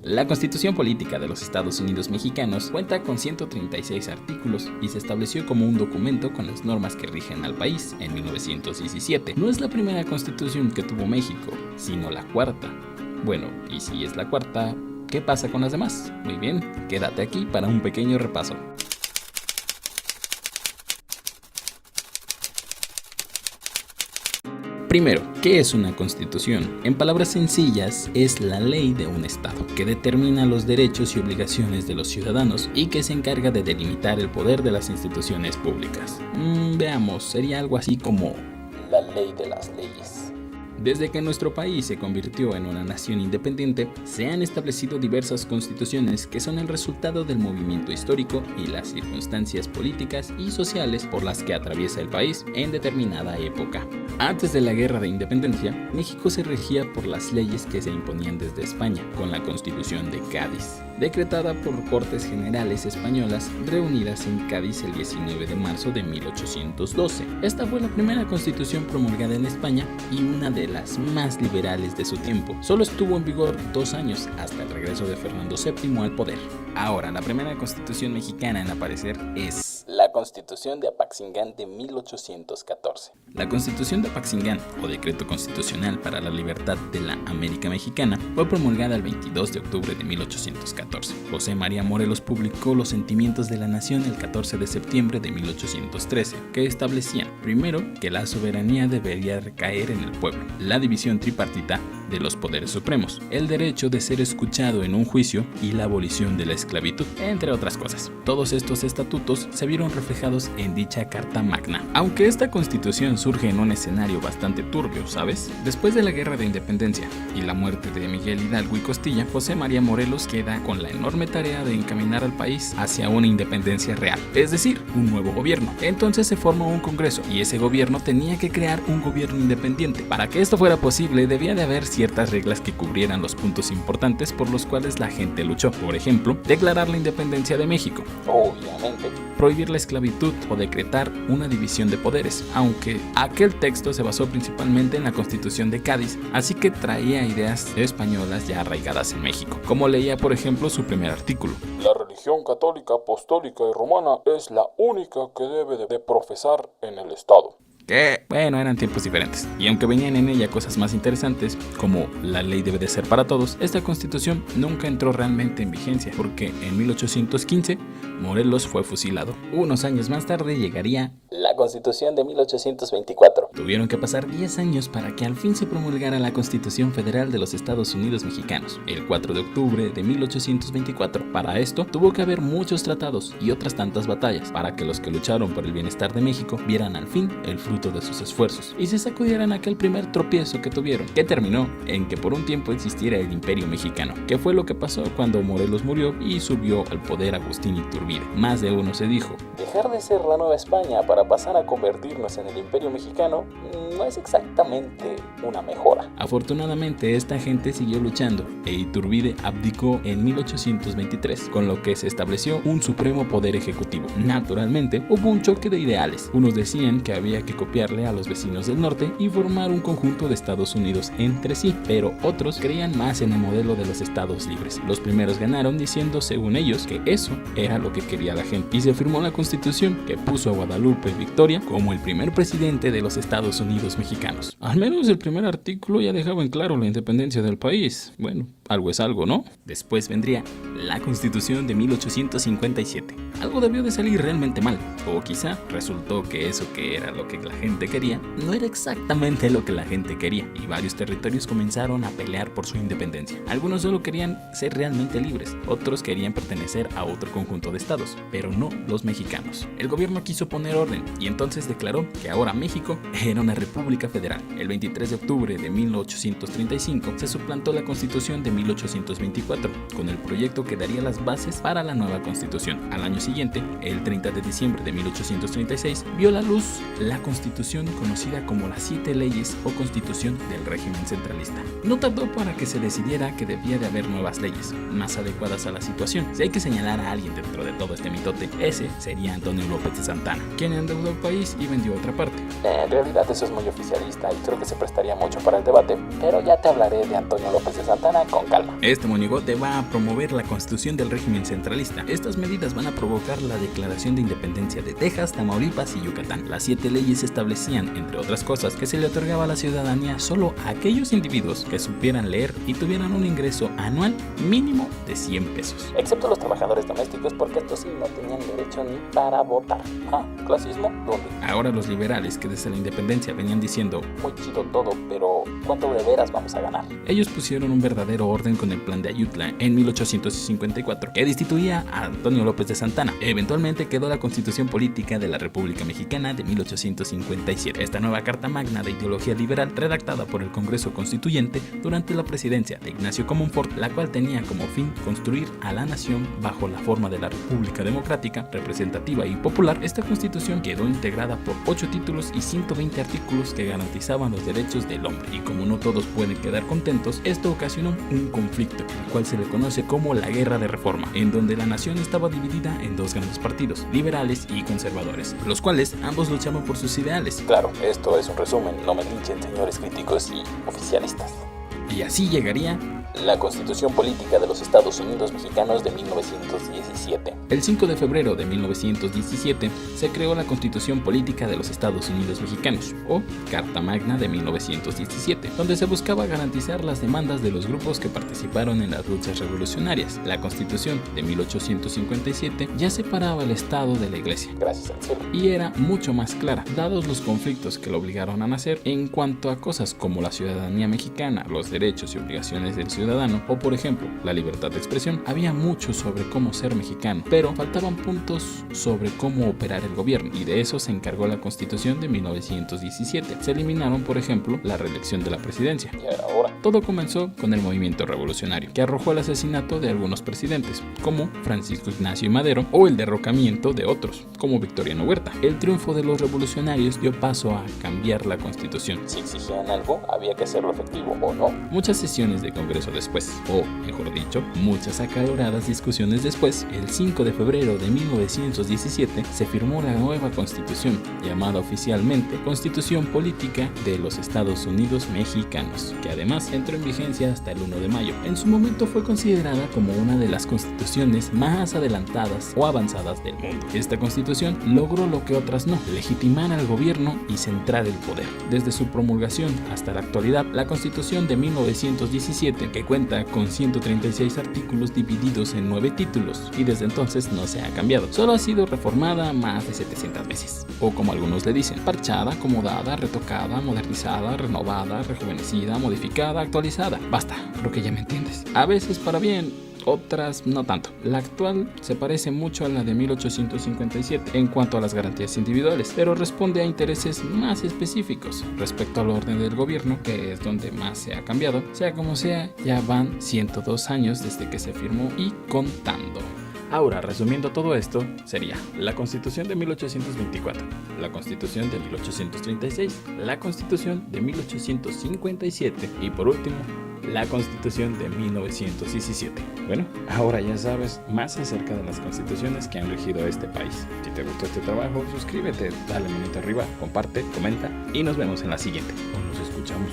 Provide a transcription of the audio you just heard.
La Constitución Política de los Estados Unidos Mexicanos cuenta con 136 artículos y se estableció como un documento con las normas que rigen al país en 1917. No es la primera constitución que tuvo México, sino la cuarta. Bueno, y si es la cuarta, ¿qué pasa con las demás? Muy bien, quédate aquí para un pequeño repaso. Primero, ¿qué es una constitución? En palabras sencillas, es la ley de un estado, que determina los derechos y obligaciones de los ciudadanos y que se encarga de delimitar el poder de las instituciones públicas. Veamos, sería algo así como la ley de las leyes. Desde que nuestro país se convirtió en una nación independiente, se han establecido diversas constituciones que son el resultado del movimiento histórico y las circunstancias políticas y sociales por las que atraviesa el país en determinada época. Antes de la Guerra de Independencia, México se regía por las leyes que se imponían desde España, con la Constitución de Cádiz, decretada por Cortes Generales españolas reunidas en Cádiz el 19 de marzo de 1812. Esta fue la primera constitución promulgada en España y una de las más liberales de su tiempo. Solo estuvo en vigor 2 años hasta el regreso de Fernando VII al poder. Ahora, la primera constitución mexicana en aparecer es la Constitución de Apaxingán de 1814. La Constitución de Apaxingán, o Decreto Constitucional para la Libertad de la América Mexicana, fue promulgada el 22 de octubre de 1814. José María Morelos publicó los sentimientos de la nación el 14 de septiembre de 1813, que establecían, primero, que la soberanía debería recaer en el pueblo, la división tripartita de los poderes supremos, el derecho de ser escuchado en un juicio y la abolición de la esclavitud, entre otras cosas. Todos estos estatutos se vieron reflejados en dicha Carta Magna. Aunque esta constitución surge en un escenario bastante turbio, ¿sabes? Después de la Guerra de Independencia y la muerte de Miguel Hidalgo y Costilla, José María Morelos queda con la enorme tarea de encaminar al país hacia una independencia real, es decir, un nuevo gobierno. Entonces se formó un congreso y ese gobierno tenía que crear un gobierno independiente. Para que esto fuera posible, debía de haber ciertas reglas que cubrieran los puntos importantes por los cuales la gente luchó. Por ejemplo, declarar la independencia de México, obviamente, prohibir la esclavitud o decretar una división de poderes, aunque aquel texto se basó principalmente en la Constitución de Cádiz, así que traía ideas españolas ya arraigadas en México, como leía por ejemplo su primer artículo: la religión católica, apostólica y romana es la única que debe de profesar en el Estado. Que, bueno, eran tiempos diferentes, y aunque venían en ella cosas más interesantes, como la ley debe de ser para todos, esta constitución nunca entró realmente en vigencia, porque en 1815 Morelos fue fusilado. Unos años más tarde llegaría la Constitución de 1824. Tuvieron que pasar 10 años para que al fin se promulgara la Constitución Federal de los Estados Unidos Mexicanos, el 4 de octubre de 1824. Para esto, tuvo que haber muchos tratados y otras tantas batallas, para que los que lucharon por el bienestar de México vieran al fin el fruto de sus esfuerzos y se sacudieran aquel primer tropiezo que tuvieron, que terminó en que por un tiempo existiera el Imperio Mexicano, que fue lo que pasó cuando Morelos murió y subió al poder Agustín Iturbide. Más de uno se dijo: dejar de ser la Nueva España para pasar a convertirnos en el Imperio Mexicano no es exactamente una mejora. Afortunadamente, esta gente siguió luchando e Iturbide abdicó en 1823, con lo que se estableció un supremo poder ejecutivo. Naturalmente, hubo un choque de ideales. Unos decían que había que copiarle a los vecinos del norte y formar un conjunto de Estados Unidos entre sí, pero otros creían más en el modelo de los estados libres. Los primeros ganaron diciendo, según ellos, que eso era lo que quería la gente, y se firmó la Constitución que puso a Guadalupe Victoria como el primer presidente de los Estados Unidos mexicanos. Al menos el primer artículo ya dejaba en claro la independencia del país. Bueno, algo es algo, ¿no? Después vendría la Constitución de 1857. Algo debió de salir realmente mal, o quizá resultó que eso que era lo que la gente quería no era exactamente lo que la gente quería, y varios territorios comenzaron a pelear por su independencia. Algunos solo querían ser realmente libres, otros querían pertenecer a otro conjunto de estados, pero no los mexicanos. El gobierno quiso poner orden y entonces declaró que ahora México era una república federal. El 23 de octubre de 1835 se suplantó la Constitución de 1824 con el proyecto que daría las bases para la nueva Constitución. Al año siguiente, el 30 de diciembre de 1836, vio la luz la Constitución conocida como las 7 leyes o Constitución del régimen centralista. No tardó para que se decidiera que debía de haber nuevas leyes, más adecuadas a la situación. Si hay que señalar a alguien dentro de todo este mitote, ese sería Antonio López de Santana, quien endeudó el país y vendió otra parte. En realidad eso es muy oficialista y creo que se prestaría mucho para el debate, pero ya te hablaré de Antonio López de Santana con calma. Este monigote va a promover la constitución del régimen centralista. Estas medidas van a provocar la declaración de independencia de Texas, Tamaulipas y Yucatán. Las 7 leyes establecían, entre otras cosas, que se le otorgaba la ciudadanía solo a aquellos individuos que supieran leer y tuvieran un ingreso anual mínimo de 100 pesos. Excepto los trabajadores domésticos, porque estos sí no tenían derecho ni para votar. ¿Clasismo? ¿Dónde? Ahora los liberales, que desde la independencia venían diciendo muy chido todo, pero ¿cuánto de veras vamos a ganar? Ellos pusieron un verdadero orden con el plan de Ayutla en 1854, que destituía a Antonio López de Santana. Eventualmente quedó la Constitución Política de la República Mexicana de 1857. Esta nueva carta magna de ideología liberal, redactada por el Congreso Constituyente durante la presidencia de Ignacio Comonfort, la cual tenía como fin construir a la nación bajo la forma de la República Democrática, representativa y popular. Esta constitución quedó integrada por 8 títulos y 120 artículos que garantizaban los derechos del hombre. Y como no todos pueden quedar contentos, esto ocasionó un conflicto, el cual se le conoce como la Guerra de Reforma, en donde la nación estaba dividida en 2 grandes partidos, liberales y conservadores, los cuales ambos luchaban por sus ideales. Claro, esto es un resumen, no me linchen señores críticos y oficialistas. Y así llegaría la Constitución Política de los Estados Unidos Mexicanos de 1917. El 5 de febrero de 1917 se creó la Constitución Política de los Estados Unidos Mexicanos, o Carta Magna de 1917, donde se buscaba garantizar las demandas de los grupos que participaron en las luchas revolucionarias. La Constitución de 1857 ya separaba el Estado de la Iglesia, gracias al cielo, y era mucho más clara, dados los conflictos que lo obligaron a nacer en cuanto a cosas como la ciudadanía mexicana, los derechos y obligaciones del ciudadano, o por ejemplo, la libertad de expresión. Había mucho sobre cómo ser mexicano, pero faltaban puntos sobre cómo operar el gobierno, y de eso se encargó la Constitución de 1917. Se eliminaron, por ejemplo, la reelección de la presidencia. Y ahora, todo comenzó con el movimiento revolucionario, que arrojó el asesinato de algunos presidentes, como Francisco Ignacio y Madero, o el derrocamiento de otros, como Victoriano Huerta. El triunfo de los revolucionarios dio paso a cambiar la Constitución. Si exigían algo, había que hacerlo efectivo o no. Muchas sesiones de Congreso después, o mejor dicho, muchas acaloradas discusiones después, el 5 de febrero de 1917 se firmó la nueva Constitución, llamada oficialmente Constitución Política de los Estados Unidos Mexicanos, que además entró en vigencia hasta el 1 de mayo. En su momento fue considerada como una de las constituciones más adelantadas o avanzadas del mundo. Esta constitución logró lo que otras no: legitimar al gobierno y centrar el poder. Desde su promulgación hasta la actualidad, la Constitución de 1917, que cuenta con 136 artículos divididos en 9 títulos, y desde entonces no se ha cambiado. Solo ha sido reformada más de 700 veces, o como algunos le dicen, parchada, acomodada, retocada, modernizada, renovada, rejuvenecida, modificada, actualizada. Basta, creo que ya me entiendes. A veces para bien, otras no tanto. La actual se parece mucho a la de 1857 en cuanto a las garantías individuales, pero responde a intereses más específicos respecto al orden del gobierno, que es donde más se ha cambiado. Sea como sea, ya van 102 años desde que se firmó y contando. Ahora, resumiendo todo esto, sería la Constitución de 1824, la Constitución de 1836, la Constitución de 1857 y por último, la Constitución de 1917. Bueno, ahora ya sabes más acerca de las constituciones que han regido a este país. Si te gustó este trabajo, suscríbete, dale manito arriba, comparte, comenta y nos vemos en la siguiente. O nos escuchamos.